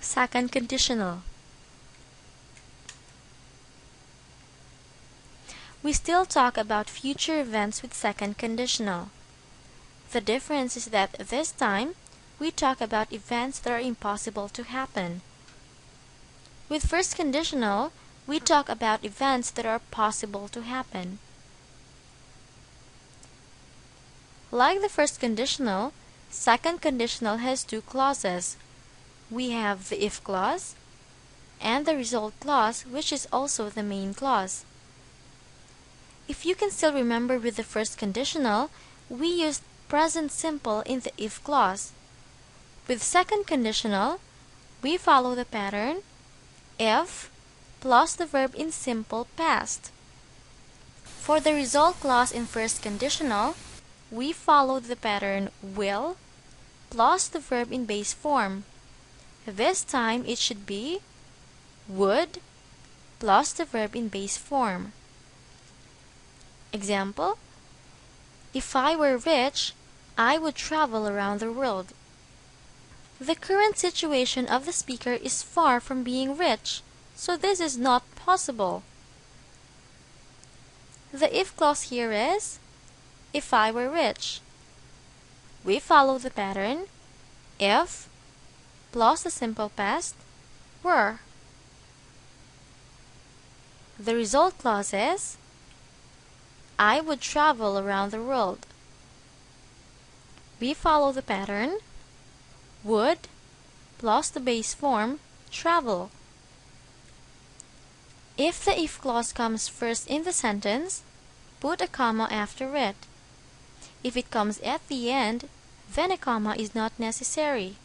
Second conditional. We still talk about future events with second conditional. The difference is that this time, we talk about events that are impossible to happen. With first conditional, we talk about events that are possible to happen. Like the first conditional, second conditional has two clauses. We have the if clause and the result clause, which is also the main clause. If you can still remember with the first conditional, we used present simple in the if clause. With second conditional, we follow the pattern if plus the verb in simple past. For the result clause in first conditional, we followed the pattern will plus the verb in base form. This time it should be would plus the verb in base form. Example: if I were rich, I would travel around the world. The current situation of the speaker is far from being rich, so this is not possible. The if clause here is if I were rich. We follow the pattern if plus the simple past were. The result clause is I would travel around the world. We follow the pattern would plus the base form travel. If the if clause comes first in the sentence, put a comma after it. If it comes at the end, then a comma is not necessary.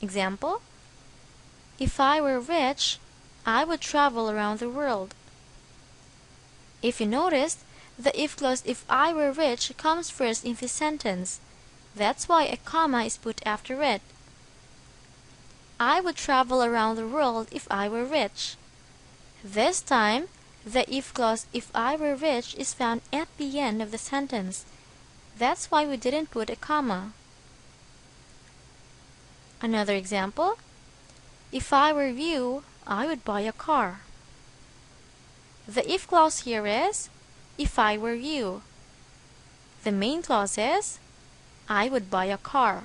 Example: if I were rich, I would travel around the world. If you noticed, the if clause if I were rich comes first in this sentence. That's why a comma is put after it. I would travel around the world if I were rich. This time, the if clause if I were rich is found at the end of the sentence. That's why we didn't put a comma. Another example: if I were you, I would buy a car. The if clause here is if I were you. The main clause is I would buy a car.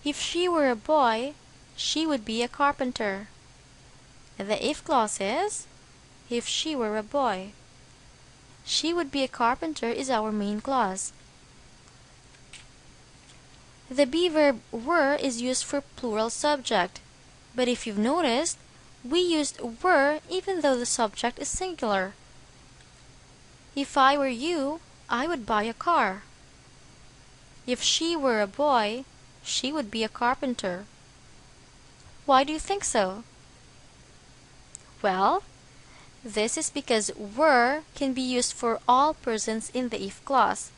If she were a boy, she would be a carpenter. The if clause is if she were a boy. She would be a carpenter is our main clause. The be verb were is used for plural subject, but if you've noticed, we used were even though the subject is singular. If I were you, I would buy a car. If she were a boy, she would be a carpenter. Why do you think so? Well, this is because were can be used for all persons in the if clause.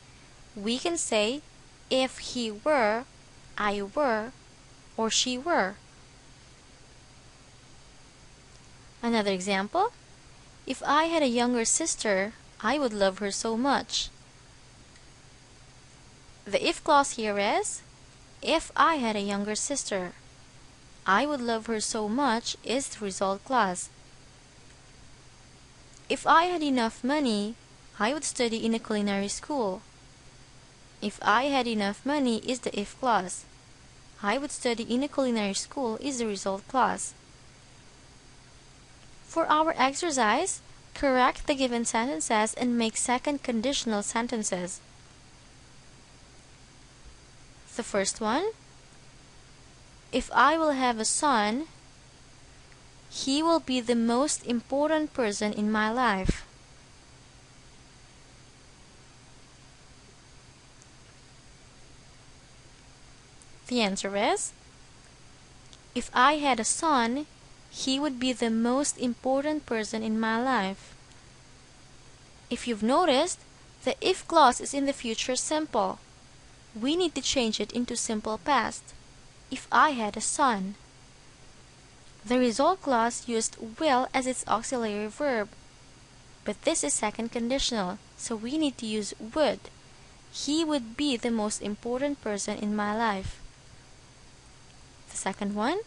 We can say if he were, I were, or she were. Another example: if I had a younger sister, I would love her so much. The if clause here is if I had a younger sister. I would love her so much is the result clause. If I had enough money, I would study in a culinary school. If I had enough money is the if clause. I would study in a culinary school is the result clause. For our exercise, correct the given sentences and make second conditional sentences. The first one: if I will have a son, he will be the most important person in my life. The answer is if I had a son, he would be the most important person in my life. If you've noticed, the if clause is in the future simple. We need to change it into simple past. If I had a son. The result clause used will as its auxiliary verb. But this is second conditional, so we need to use would. He would be the most important person in my life. The second one,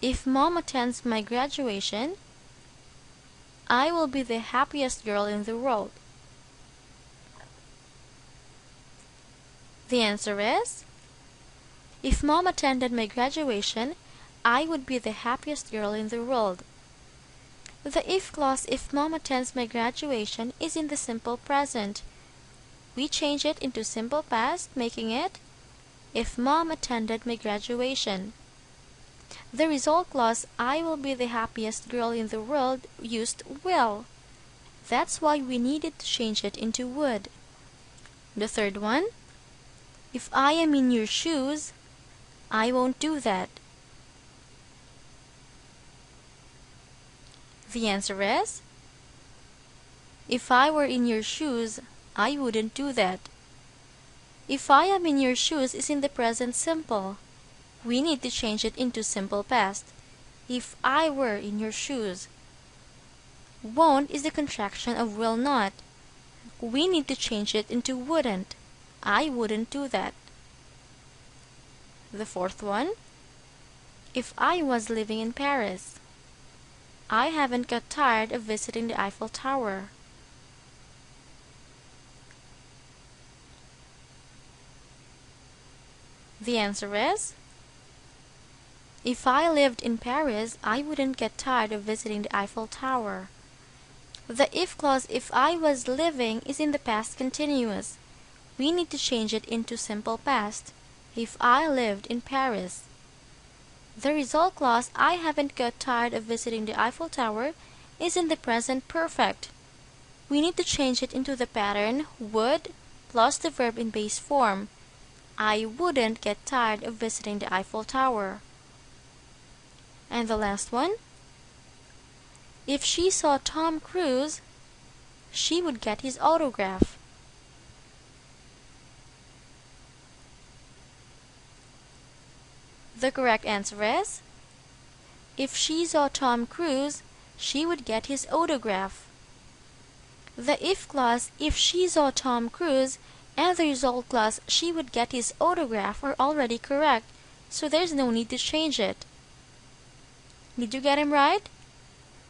if Mom attends my graduation, I will be the happiest girl in the world. The answer is, if Mom attended my graduation, I would be the happiest girl in the world. The if clause, if Mom attends my graduation, is in the simple present. We change it into simple past, making it, if Mom attended my graduation. The result clause, I will be the happiest girl in the world, used will. That's why we needed to change it into would. The third one, if I am in your shoes, I won't do that. The answer is, if I were in your shoes, I wouldn't do that. If I am in your shoes is in the present simple. We need to change it into simple past. If I were in your shoes. Won't is the contraction of will not. We need to change it into wouldn't. I wouldn't do that. The fourth one, if I was living in Paris. I haven't got tired of visiting the Eiffel Tower. The answer is, if I lived in Paris, I wouldn't get tired of visiting the Eiffel Tower. The if clause, if I was living, is in the past continuous. We need to change it into simple past. If I lived in Paris. The result clause, I haven't got tired of visiting the Eiffel Tower, is in the present perfect. We need to change it into the pattern would plus the verb in base form. I wouldn't get tired of visiting the Eiffel Tower. And the last one, if she saw Tom Cruise, she would get his autograph. The correct answer is, if she saw Tom Cruise, she would get his autograph. The if clause, if she saw Tom Cruise, and the result clause, she would get his autograph, are already correct, so there's no need to change it. Did you get him right?